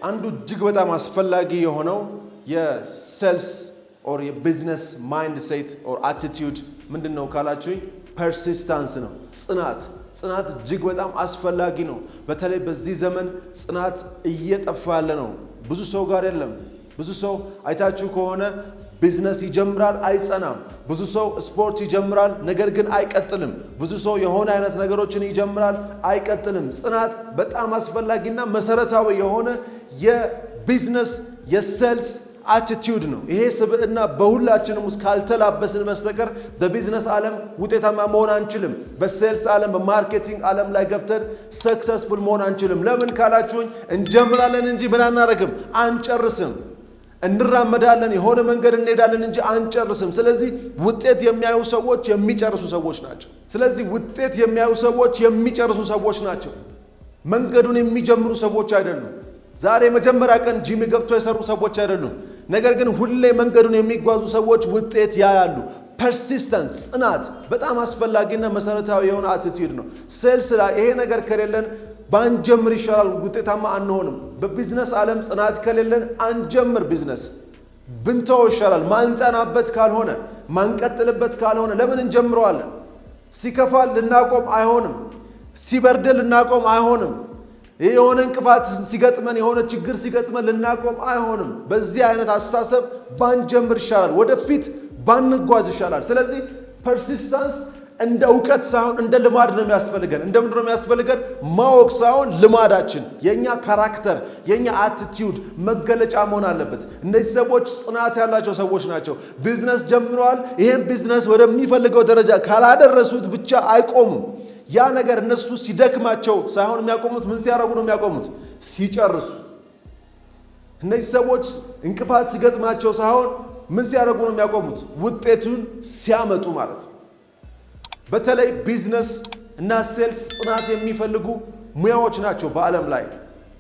አንዱ እጅግ በጣም አስፈላጊ የሆነው የሴልስ ኦር የቢዝነስ ማይንድሴት ኦር አቲቲዩድ ምንድነው ካላችሁኝ ፐርሲስታንስ ነው ጽናት እጅግ በጣም አስፈላጊ ነው በተለይ በዚህ ዘመን ጽናት እየጠፋ ያለ ነው ብዙ ሰው ጋር የለም ብዙ ሰው አይታችሁ ከሆነ ቢዝነስ ይጀምራል አይጸናም ብዙ ሰው ስፖርት ይጀምራል ነገር ግን አይቀጥልም ብዙ ሰው የሆነ አይነት ነገሮችን ይጀምራል አይቀጥልም ጽናት በጣም አስፈላጊና መሰረታዊ የሆነ የቢዝነስ የሴልስ አቲቲዩድ ነው ይሄ ስብዕና በሁላችንም ውስጥ ካልተላበስን በስተቀር በቢዝነስ ዓለም ውጤታማ መሆን አንችልም በሴልስ ዓለም በማርኬቲንግ ዓለም ላይ ገብተን ሰክሰስፉል መሆን አንችልም ለምን ካላችሁኝ እንጀምራለን እንጂ ምን አናረግም አንጨርስም እንራመዳለን የሆነ መንገድ እንሄዳለን እንጂ አንጨርስም ስለዚህ ውጤት የሚያዩ ሰዎች የሚጨርሱ ሰዎች ናቸው ስለዚህ ውጤት የሚያዩ ሰዎች የሚጨርሱ ሰዎች ናቸው መንገዱን የሚጀምሩ ሰዎች አይደሉም ዛሬ መጀመሪያ ቀን ጂም ገብቶ የሰሩ ሰዎች አይደሉም ነገር ግን ሁሌ መንገዱን የሚጓዙ ሰዎች ውጤት ያያሉ ፐርሲስተንስ ጽናት በጣም አስፈላጊና መሰረታዊ የሆነ አቲቲዩድ ነው ሴልስ ላይ ይሄ ነገር ከሌለን ባንጀምር ይሻላል ውጤታማ አንሆንም በቢዝነስ ዓለም ጽናት ከሌለን አንጀምር ቢዝነስ ብንተው ይሻላል ማንጸናበት ካልሆነ ማንቀጥልበት ካልሆነ ለምን እንጀምረዋለን ሲከፋል ልናቆም አይሆንም ሲበርደል ልናቆም አይሆንም የሆነ እንቅፋት ሲገጥመን የሆነ ችግር ሲገጥመን ልናቆም አይሆንም በዚህ አይነት አስተሳሰብ ባንጀምር ይሻላል ወደፊት ባንጓዝ ይሻላል ስለዚህ ፐርሲስታንስ እንደ ዕውቀት ሳይሆን እንደ ልማድ ነው የሚያስፈልገን እንደምንድነው የሚያስፈልገን ማወቅ ሳይሆን ልማዳችን የኛ ካራክተር የኛ አቲቲዩድ መገለጫ መሆን አለበት እነዚህ ሰዎች ጽናት ያላቸው ሰዎች ናቸው ቢዝነስ ጀምረዋል ይሄን ቢዝነስ ወደሚፈልገው ደረጃ ካላደረሱት ብቻ አይቆሙም ያ ነገር እነሱ ሲደክማቸው ሳይሆን የሚያቆሙት ምን ሲያረጉ ነው የሚያቆሙት ሲጨርሱ እነዚህ ሰዎች እንቅፋት ሲገጥማቸው ሳይሆን ምን ሲያረጉ ነው የሚያቆሙት ውጤቱን ሲያመጡ ማለት ነው በተለይ ቢዝነስ እና ሴልስ ጽናት የሚፈልጉ ሙያዎች ናቸው በዓለም ላይ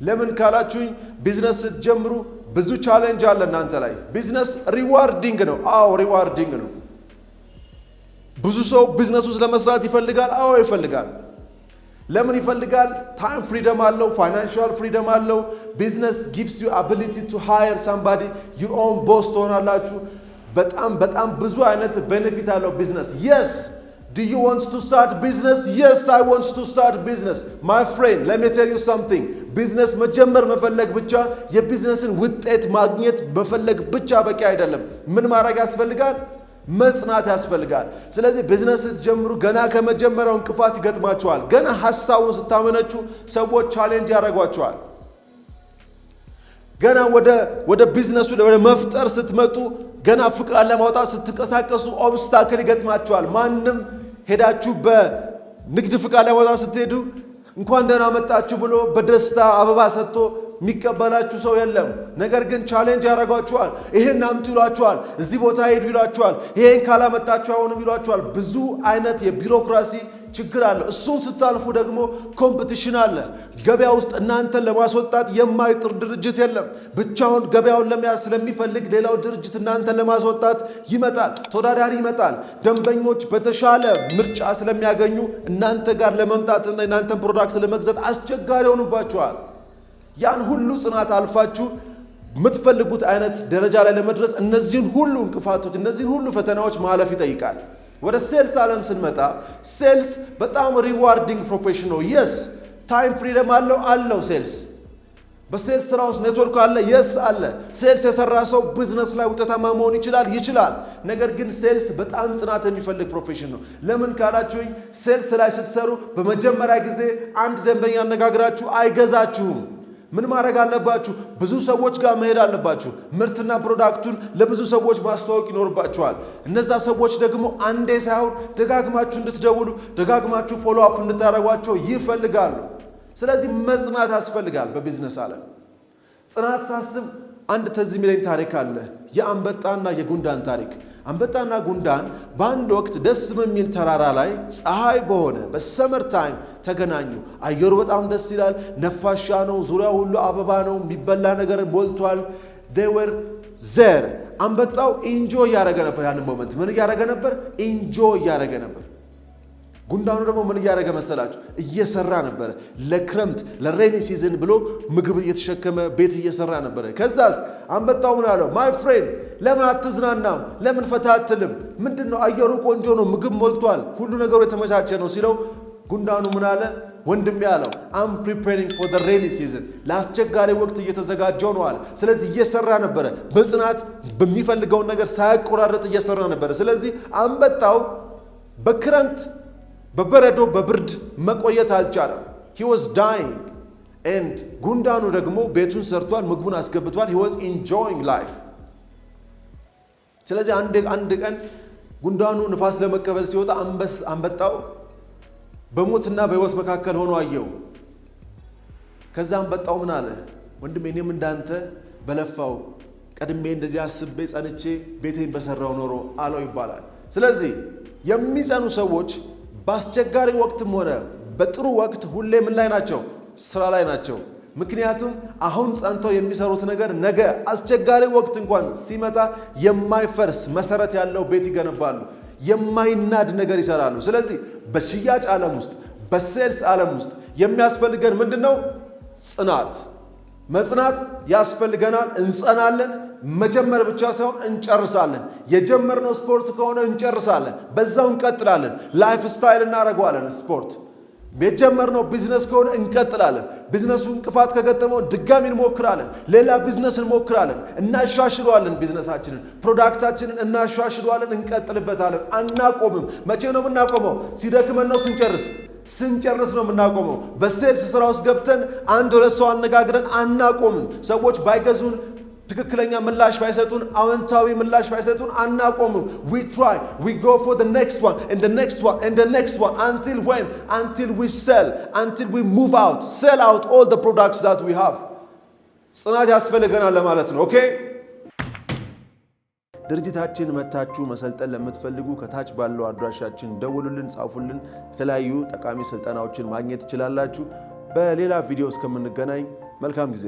ለምን ካላችሁኝ ቢዝነስ ስትጀምሩ ብዙ ቻሌንጅ አለ እናንተ ላይ ቢዝነስ ሪዋርዲንግ ነው አዎ ሪዋርዲንግ ነው ብዙ ሰው ቢዝነስ ውስጥ ለመስራት ይፈልጋል አዎ ይፈልጋል ለምን ይፈልጋል ታይም ፍሪደም አለው ፋይናንሻል ፍሪደም አለው ቢዝነስ gives you ability to hire somebody your own boss ትሆናላችሁ በጣም ብዙ አይነት ቤኔፊት አለው ቢዝነስ yes do you want to start business yes I want to start business my friend let me tell you something business መጀመር መፈለግ ብቻ የቢዝነስን ውጤት ማግኘት መፈለግ ብቻ በቂ አይደለም ምን ማድረግ ያስፈልጋል መጽናት ያስፈልጋል ስለዚህ ቢዝነስ ስትጀምሩ ገና ከመጀመሪያው እንቅፋት ይገጥማችኋል ገና ሐሳቡን ስታመነጩ ሰዎች ቻሌንጅ ያደርጓችኋል ገና ወደ ቢዝነሱ ወደ መፍጠር ስትመጡ ገና ፍቃድ ለማውጣት ስትንቀሳቀሱ ኦብስታክል ይገጥማችኋል ማንንም ሄዳችሁ በንግድ ፍቃድ ለማውጣት ስትሄዱ እንኳን ደህና መጣችሁ ብሎ በደስታ አበባ ሰጥቶ የሚቀበላችሁ ሰው የለም ነገር ግን ቻሌንጅ ያደርጓችኋል ይሄን አምጡ ይሏችኋል እዚህ ቦታ ሄዱ ይሏችኋል ይሄን ካላመጣችሁ አይሆንም ይሏችኋል ብዙ አይነት የቢሮክራሲ ችግር አለ እሱን ስታልፉ ደግሞ ኮምፒቲሽን አለ ገበያ ውስጥ እናንተን ለማስወጣት የማይጥር ድርጅት የለም ብቻውን ገበያውን ለመያዝ ስለሚፈልግ ሌላው ድርጅት እናንተን ለማስወጣት ይመጣል ተወዳዳሪ ይመጣል ደንበኞች በተሻለ ምርጫ ስለሚያገኙ እናንተ ጋር ለመምጣትና እናንተን ፕሮዳክት ለመግዛት አስቸጋሪ ሆኑባችኋል ያን ሁሉ ጽናት አልፋችሁ የምትፈልጉት አይነት ደረጃ ላይ ለመድረስ እነዚህን ሁሉ እንቅፋቶች እነዚህን ሁሉ ፈተናዎች ማለፍ ይጠይቃል ወደ ሴልስ ዓለም ስንመጣ ሴልስ በጣም ሪዋርዲንግ ፕሮፌሽን ነው yes ታይም ፍሪደም አለው ሴልስ በሴልስ ስራ ውስጥ ኔትወርክ አለ yes አለ ሴልስ የሰራ ሰው ቢዝነስ ላይ ውጤታማ መሆን ይችላል ነገር ግን ሴልስ በጣም ጽናት የሚፈልግ ፕሮፌሽን ነው ለምን ካላችሁኝ ሴልስ ላይ ስትሰሩ በመጀመሪያ ጊዜ አንድ ደንበኛ አነጋግራችሁ አይገዛችሁም ምን ማድረግ አለባችሁ ብዙ ሰዎች ጋር መሄድ አለባችሁ ምርትና ፕሮዳክቱን ለብዙ ሰዎች ማስተዋወቅ ይኖርባችኋል እነዛ ሰዎች ደግሞ አንዴ ሳይሆን ደጋግማችሁ እንድትደውሉ ደጋግማችሁ ፎሎ አፕ እንድታረጓቸው ይፈልጋሉ ስለዚህ መጽናት ያስፈልጋል በቢዝነስ ዓለም ጽናት ሳስብ አንድ ተዚህ ሚለኝ ታሪክ አለ የአንበጣና የጉንዳን ታሪክ አንበጣና ጉንዳን በአንድ ወቅት ደስ በሚል ተራራ ላይ ፀሐይ በሆነ በሰመር ታይም ተገናኙ አየሩ በጣም ደስ ይላል ነፋሻ ነው ዙሪያው ሁሉ አበባ ነው የሚበላ ነገር ሞልቷል they were there አንበጣው ኢንጆይ ያረገ ነበር ያን ሞመንት ምን ያረገ ነበር ኢንጆይ ያረገ ነበር ጉንዳኑ ደግሞ ምን ያደረገ መሰላችሁ እየሰራ ነበር ለክረምት ለሬኒ ሲዝን ብሎ ምግብ እየተሸከመ ቤት እየሰራ ነበር ከዛስ አንበጣው ምን አለው ማይ ፍሬንድ ለምን አትዝናናም ለምን ፈታትልም ምንድነው አየሩ ቆንጆ ነው ምግብ ሞልቷል ሁሉ ነገሩ የተመቻቸ ነው ሲለው ጉንዳኑ ምን አለ ወንድም ያለው I'm preparing for the rainy season ለአስቸጋሪ ወቅት እየተዘጋጀው ነው አለ ስለዚህ እየሰራ ነበር በጽናት በሚፈልገው ነገር ሳይቆራረጥ እየሰራ ነበር ስለዚህ አንበጣው በክረምት በበረዶ በብርድ መቆየት አልቻለም he was dying and ጉንዳኑ ደግሞ ቤቱን ሰርቷል ምግቡን አስገብቷል he was enjoying life ስለዚህ አንድ ቀን ጉንዳኑ ንፋስ ለመቀበል ሲወጣ አንበጣው በሞትና በህይወት መካከል ሆኖ አየው ከዛ አንበጣው ምን አለ ወንድሜ እኔም እንዳንተ በለፋው ቀድሜ እንደዚህ አስቤ ጸንቼ ቤቴን በሰራው ኖሮ አለው ይባላል ስለዚህ የሚጸኑ ሰዎች በአስቸጋሪ ወቅትም ሆነ በጥሩ ወቅት ሁሌ ምን ላይ ናቸው ስራ ላይ ናቸው ምክንያቱም አሁን ጸንተው የሚሰሩት ነገር ነገ አስቸጋሪ ወቅት እንኳን ሲመጣ የማይፈርስ መሰረት ያለው ቤት ይገነባሉ የማይናድ ነገር ይሰራሉ ስለዚህ በሽያጭ ዓለም ውስጥ በሴልስ ዓለም ውስጥ የሚያስፈልገን ምንድነው ጽናት መጽናት ያስፈልገናል እንጸናለን መጀመር ብቻ ሳይሆን እንጨርሳለን የጀመርነው ስፖርት ከሆነ እንጨርሳለን በዛው እንቀጥላለን ላይፍ ስታይል እናረጋዋለን ስፖርት የጀመርነው ቢዝነስ ከሆነ እንቀጥላለን ቢዝነሱ እንቅፋት ከገጠመው ድጋሚ እንሞክራለን ሌላ ቢዝነስ እንሞክራለን እናሻሽለዋለን ቢዝነሳችንን ፕሮዳክታችንን እናሻሽለዋለን እንቀጥልበታለን አናቆምም መቼ ነው የምናቆመው ሲደክመን ነው ስንጨርስ ነው የምናቆመው በሴልስ ስራ ውስጥ ገብተን አንድ ሁለት ሰው አነጋግረን አናቆምም ሰዎች ባይገዙን ትክክለኛ ምላሽ ባይሰጡን አዎንታዊ ምላሽ ባይሰጡን አናቆምም we try we go for the next one and the next one and the next one until we sell until we move out sell out all the products that we have ጽናት ያስፈልገናል ለማለት ነው ኦኬ ድርጅታችን መታችሁ መሰልጠን ለምትፈልጉ ከታች ባለው አድራሻችን ደውሉልን ጻፉልን የተለያዩ ጠቃሚ ስልጠናዎችን ማግኘት ትችላላችሁ በሌላ ቪዲዮ እስከምንገናኝ መልካም ጊዜ